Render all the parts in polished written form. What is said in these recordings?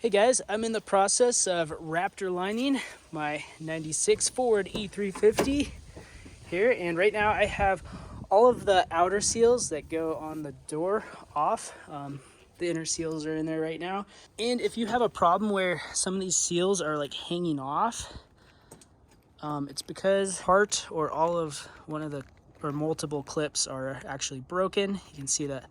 Hey guys, I'm in the process of Raptor lining my 96 Ford E350 here, and right now I have all of the outer seals that go on the door off. The inner seals are in there right now. And if you have a problem where some of these seals are like hanging off, it's because part or all of one of the or multiple clips are actually broken. You can see that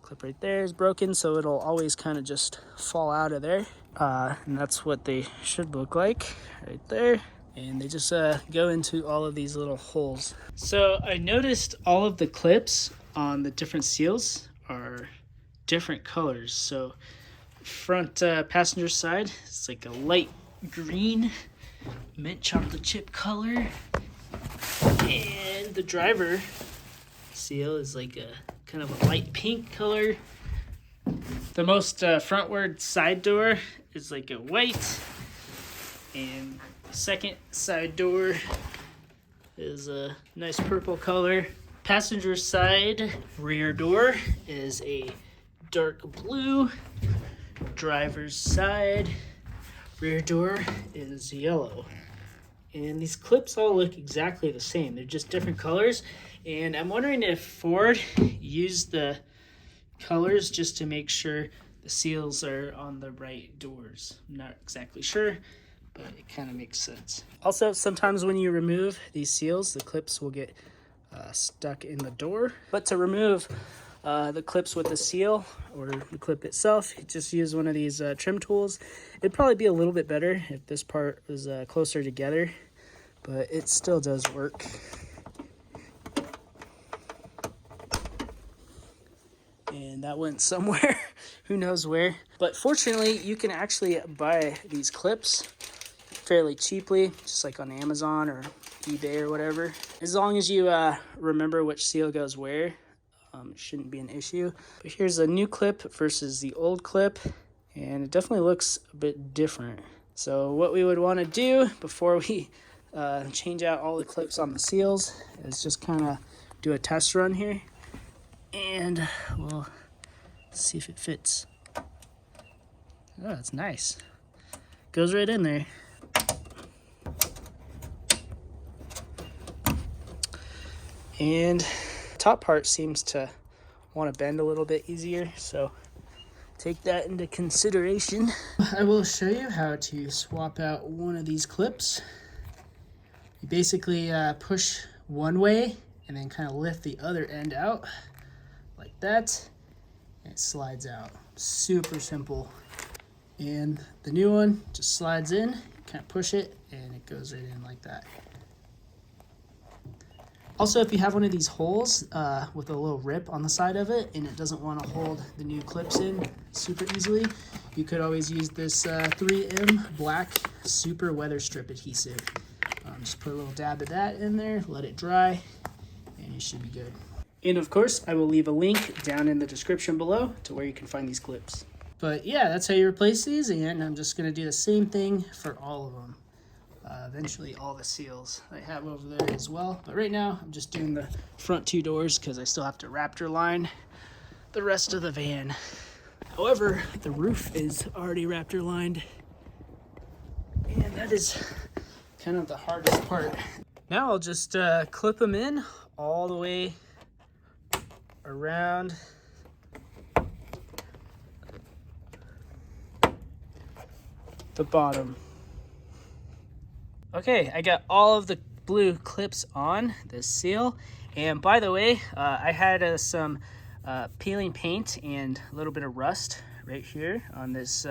clip right there is broken, so it'll always kind of just fall out of there. And that's what they should look like right there. And they just go into all of these little holes. So I noticed all of the clips on the different seals are different colors. So front passenger side, it's like a light green, mint chocolate chip color. And the driver seal is like a kind of a light pink color. The most frontward side door is like a white, and the second side door is a nice purple color. Passenger side rear door is a dark blue. Driver's side rear door is yellow. And these clips all look exactly the same. They're just different colors. And I'm wondering if Ford used the colors just to make sure the seals are on the right doors. I'm not exactly sure, but it kind of makes sense. Also, sometimes when you remove these seals, the clips will get stuck in the door. But to remove the clips with the seal or the clip itself, you just use one of these trim tools. It'd probably be a little bit better if this part was closer together, but it still does work. And that went somewhere, who knows where. But fortunately, you can actually buy these clips fairly cheaply, just like on Amazon or eBay or whatever. As long as you remember which seal goes where, it shouldn't be an issue. But here's a new clip versus the old clip, and it definitely looks a bit different. So what we would want to do before we change out all the clips on the seals is just kind of do a test run here. And we'll see if it fits. Oh, that's nice. Goes right in there. And top part seems to want to bend a little bit easier, so take that into consideration. I will show you how to swap out one of these clips. You basically push one way and then kind of lift the other end out like that, and it slides out. Super simple. And the new one just slides in, kind of push it, and it goes right in like that. Also, if you have one of these holes with a little rip on the side of it and it doesn't want to hold the new clips in super easily, you could always use this 3M black super weather strip adhesive. Just put a little dab of that in there, let it dry, and you should be good. And of course, I will leave a link down in the description below to where you can find these clips. But yeah, that's how you replace these, and I'm just going to do the same thing for all of them. Eventually all the seals I have over there as well. But right now, I'm just doing the front two doors because I still have to Raptor line the rest of the van. However, the roof is already Raptor lined, and that is kind of the hardest part. Now I'll just clip them in all the way around the bottom. Okay, I got all of the blue clips on this seal, and by the way, I had some peeling paint and a little bit of rust right here on this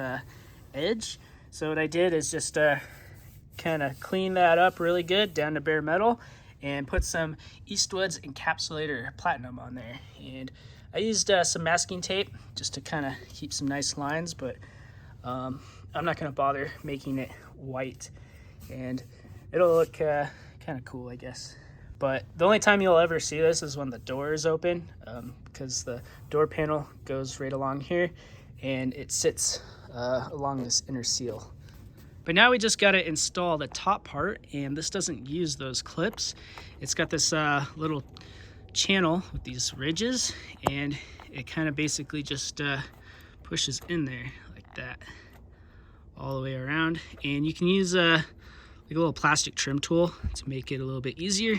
edge. So what I did is just kind of clean that up really good down to bare metal and put some Eastwood's Encapsulator Platinum on there. And I used some masking tape just to kind of keep some nice lines, but I'm not going to bother making it white. And it'll look kind of cool, I guess. But the only time you'll ever see this is when the door is open, because the door panel goes right along here and it sits along this inner seal. But now we just got to install the top part, and this doesn't use those clips. It's got this little channel with these ridges, and it kind of basically just pushes in there like that. all the way around. And you can use like a little plastic trim tool to make it a little bit easier.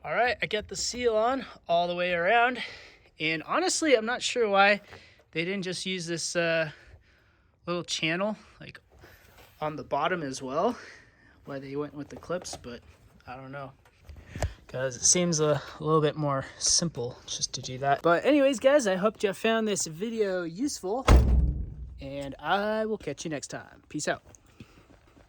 All right, I got the seal on all the way around. And honestly, I'm not sure why they didn't just use this little channel like on the bottom as well. Why they went with the clips, but I don't know. Because it seems a little bit more simple just to do that. But anyways, guys, I hope you found this video useful. And I will catch you next time. Peace out.